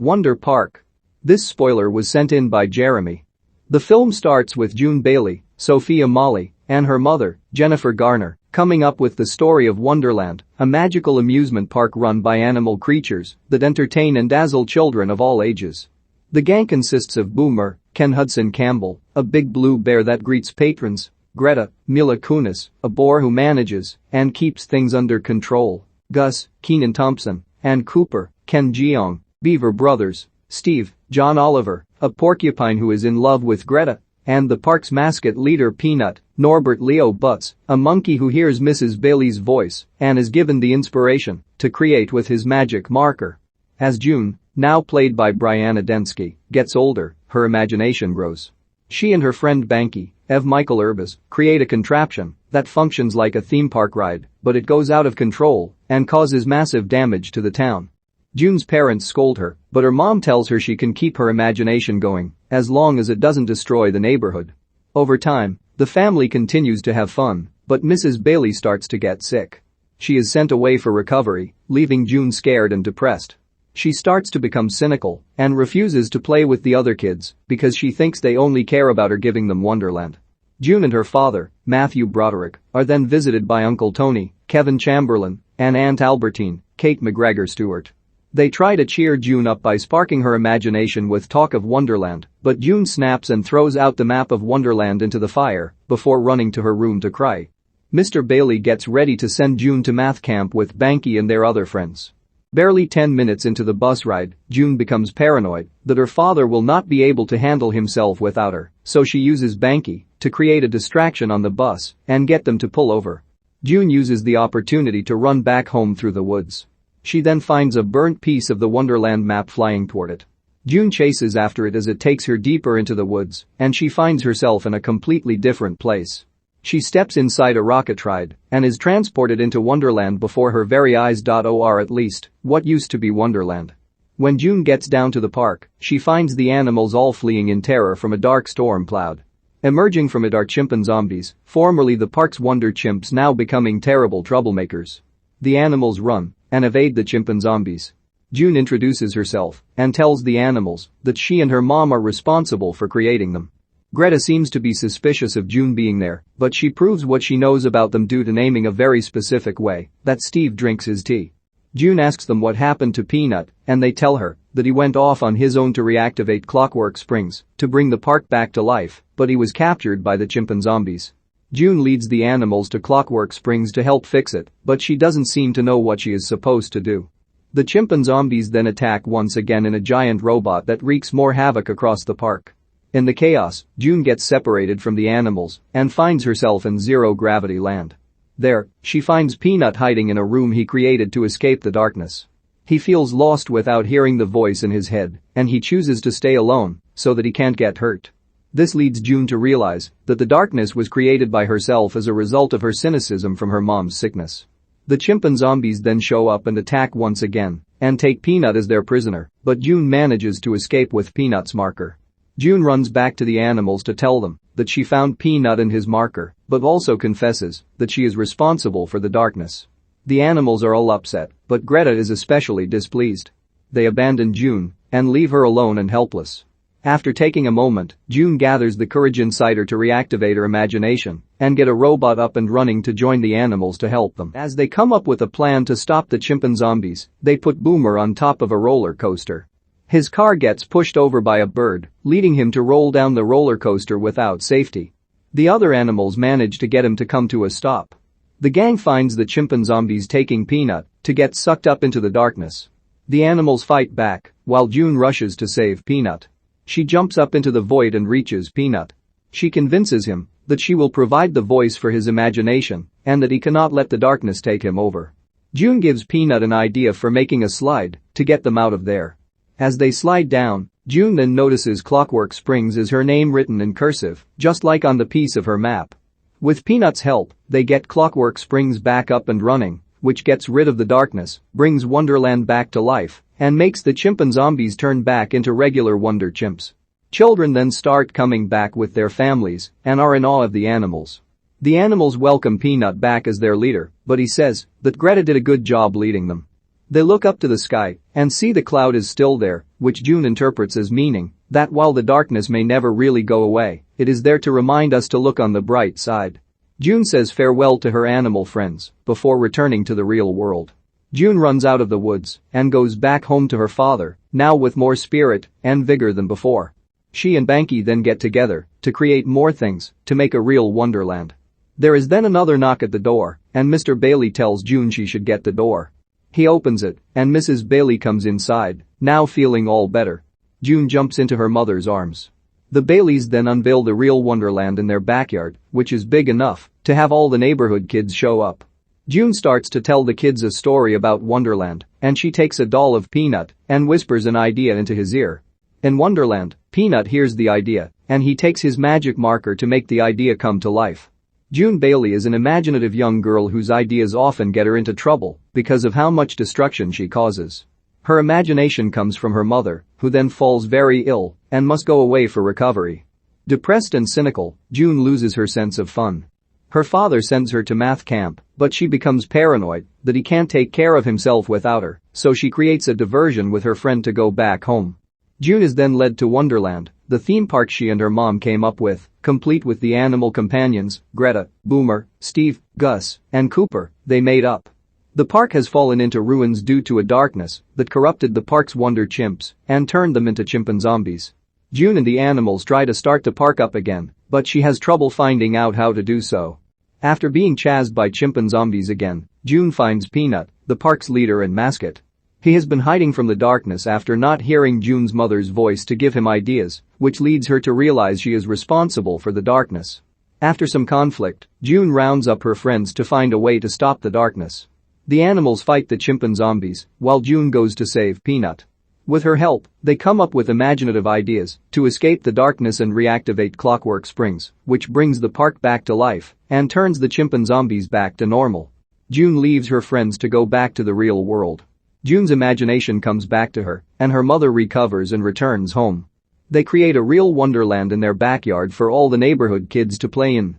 Wonder Park. This spoiler was sent in by Jeremy. The film starts with June Bailey, Sofia Molly, and her mother, Jennifer Garner, coming up with the story of Wonderland, a magical amusement park run by animal creatures that entertain and dazzle children of all ages. The gang consists of Boomer, Hudson Campbell, a big blue bear that greets patrons, Greta, Mila Kunis, a boar who manages and keeps things under control, Gus, Kenan Thompson, and Cooper, Jeong, Beaver brothers, Steve, John Oliver, a porcupine who is in love with Greta, and the park's mascot leader Peanut, Norbert Butz, a monkey who hears Mrs. Bailey's voice and is given the inspiration to create with his magic marker. As June, now played by Brianna Denski, gets older, her imagination grows. She and her friend Banky, Michael Urbas, create a contraption that functions like a theme park ride, but it goes out of control and causes massive damage to the town. June's parents scold her, but her mom tells her she can keep her imagination going as long as it doesn't destroy the neighborhood. Over time, the family continues to have fun, but Mrs. Bailey starts to get sick. She is sent away for recovery, leaving June scared and depressed. She starts to become cynical and refuses to play with the other kids because she thinks they only care about her giving them Wonderland. June and her father, Matthew Broderick, are then visited by Uncle Tony, Kevin Chamberlain, and Aunt Albertine, Kate McGregor Stewart. They try to cheer June up by sparking her imagination with talk of Wonderland, but June snaps and throws out the map of Wonderland into the fire before running to her room to cry. Mr. Bailey gets ready to send June to math camp with Banky and their other friends. Barely 10 minutes into the bus ride, June becomes paranoid that her father will not be able to handle himself without her, so she uses Banky to create a distraction on the bus and get them to pull over. June uses the opportunity to run back home through the woods. She then finds a burnt piece of the Wonderland map flying toward it. June chases after it as it takes her deeper into the woods, and she finds herself in a completely different place. She steps inside a rocket ride and is transported into Wonderland before her very eyes. Or at least, what used to be Wonderland. When June gets down to the park, she finds the animals all fleeing in terror from a dark storm cloud. Emerging from it are chimpanzombies, formerly the park's wonder chimps, now becoming terrible troublemakers. The animals run and evade the chimpanzombies. June introduces herself and tells the animals that she and her mom are responsible for creating them. Greta seems to be suspicious of June being there, but she proves what she knows about them due to naming a very specific way that Steve drinks his tea. June asks them what happened to Peanut, and they tell her that he went off on his own to reactivate Clockwork Springs to bring the park back to life, but he was captured by the chimpanzombies. June leads the animals to Clockwork Springs to help fix it, but she doesn't seem to know what she is supposed to do. The chimpanzombies then attack once again in a giant robot that wreaks more havoc across the park. In the chaos, June gets separated from the animals and finds herself in zero-gravity land. There, she finds Peanut hiding in a room he created to escape the darkness. He feels lost without hearing the voice in his head, and he chooses to stay alone so that he can't get hurt. This leads June to realize that the darkness was created by herself as a result of her cynicism from her mom's sickness. The chimpanzombies then show up and attack once again and take Peanut as their prisoner, but June manages to escape with Peanut's marker. June runs back to the animals to tell them that she found Peanut and his marker, but also confesses that she is responsible for the darkness. The animals are all upset, but Greta is especially displeased. They abandon June and leave her alone and helpless. After taking a moment, June gathers the courage inside her to reactivate her imagination and get a robot up and running to join the animals to help them. As they come up with a plan to stop the chimpanzombies, they put Boomer on top of a roller coaster. His car gets pushed over by a bird, leading him to roll down the roller coaster without safety. The other animals manage to get him to come to a stop. The gang finds the chimpanzombies taking Peanut to get sucked up into the darkness. The animals fight back while June rushes to save Peanut. She jumps up into the void and reaches Peanut. She convinces him that she will provide the voice for his imagination and that he cannot let the darkness take him over. June gives Peanut an idea for making a slide to get them out of there. As they slide down, June then notices Clockwork Springs is her name written in cursive, just like on the piece of her map. With Peanut's help, they get Clockwork Springs back up and running, which gets rid of the darkness, brings Wonderland back to life, and makes the chimpanzombies turn back into regular Wonder Chimps. Children then start coming back with their families and are in awe of the animals. The animals welcome Peanut back as their leader, but he says that Greta did a good job leading them. They look up to the sky and see the cloud is still there, which June interprets as meaning that while the darkness may never really go away, it is there to remind us to look on the bright side. June says farewell to her animal friends before returning to the real world. June runs out of the woods and goes back home to her father, now with more spirit and vigor than before. She and Banky then get together to create more things to make a real wonderland. There is then another knock at the door, and Mr. Bailey tells June she should get the door. He opens it, and Mrs. Bailey comes inside, now feeling all better. June jumps into her mother's arms. The Baileys then unveil the real wonderland in their backyard, which is big enough to have all the neighborhood kids show up. June starts to tell the kids a story about Wonderland, and she takes a doll of Peanut and whispers an idea into his ear. In Wonderland, Peanut hears the idea, and he takes his magic marker to make the idea come to life. June Bailey is an imaginative young girl whose ideas often get her into trouble because of how much destruction she causes. Her imagination comes from her mother, who then falls very ill and must go away for recovery. Depressed and cynical, June loses her sense of fun. Her father sends her to math camp, but she becomes paranoid that he can't take care of himself without her, so she creates a diversion with her friend to go back home. June is then led to Wonderland, the theme park she and her mom came up with, complete with the animal companions, Greta, Boomer, Steve, Gus, and Cooper, they made up. The park has fallen into ruins due to a darkness that corrupted the park's wonder chimps and turned them into chimpanzombies. June and the animals try to start the park up again, but she has trouble finding out how to do so. After being chased by chimpanzombies again, June finds Peanut, the park's leader and mascot. He has been hiding from the darkness after not hearing June's mother's voice to give him ideas, which leads her to realize she is responsible for the darkness. After some conflict, June rounds up her friends to find a way to stop the darkness. The animals fight the chimpanzombies, while June goes to save Peanut. With her help, they come up with imaginative ideas to escape the darkness and reactivate Clockwork Springs, which brings the park back to life and turns the chimpanzombies back to normal. June leaves her friends to go back to the real world. June's imagination comes back to her, and her mother recovers and returns home. They create a real wonderland in their backyard for all the neighborhood kids to play in.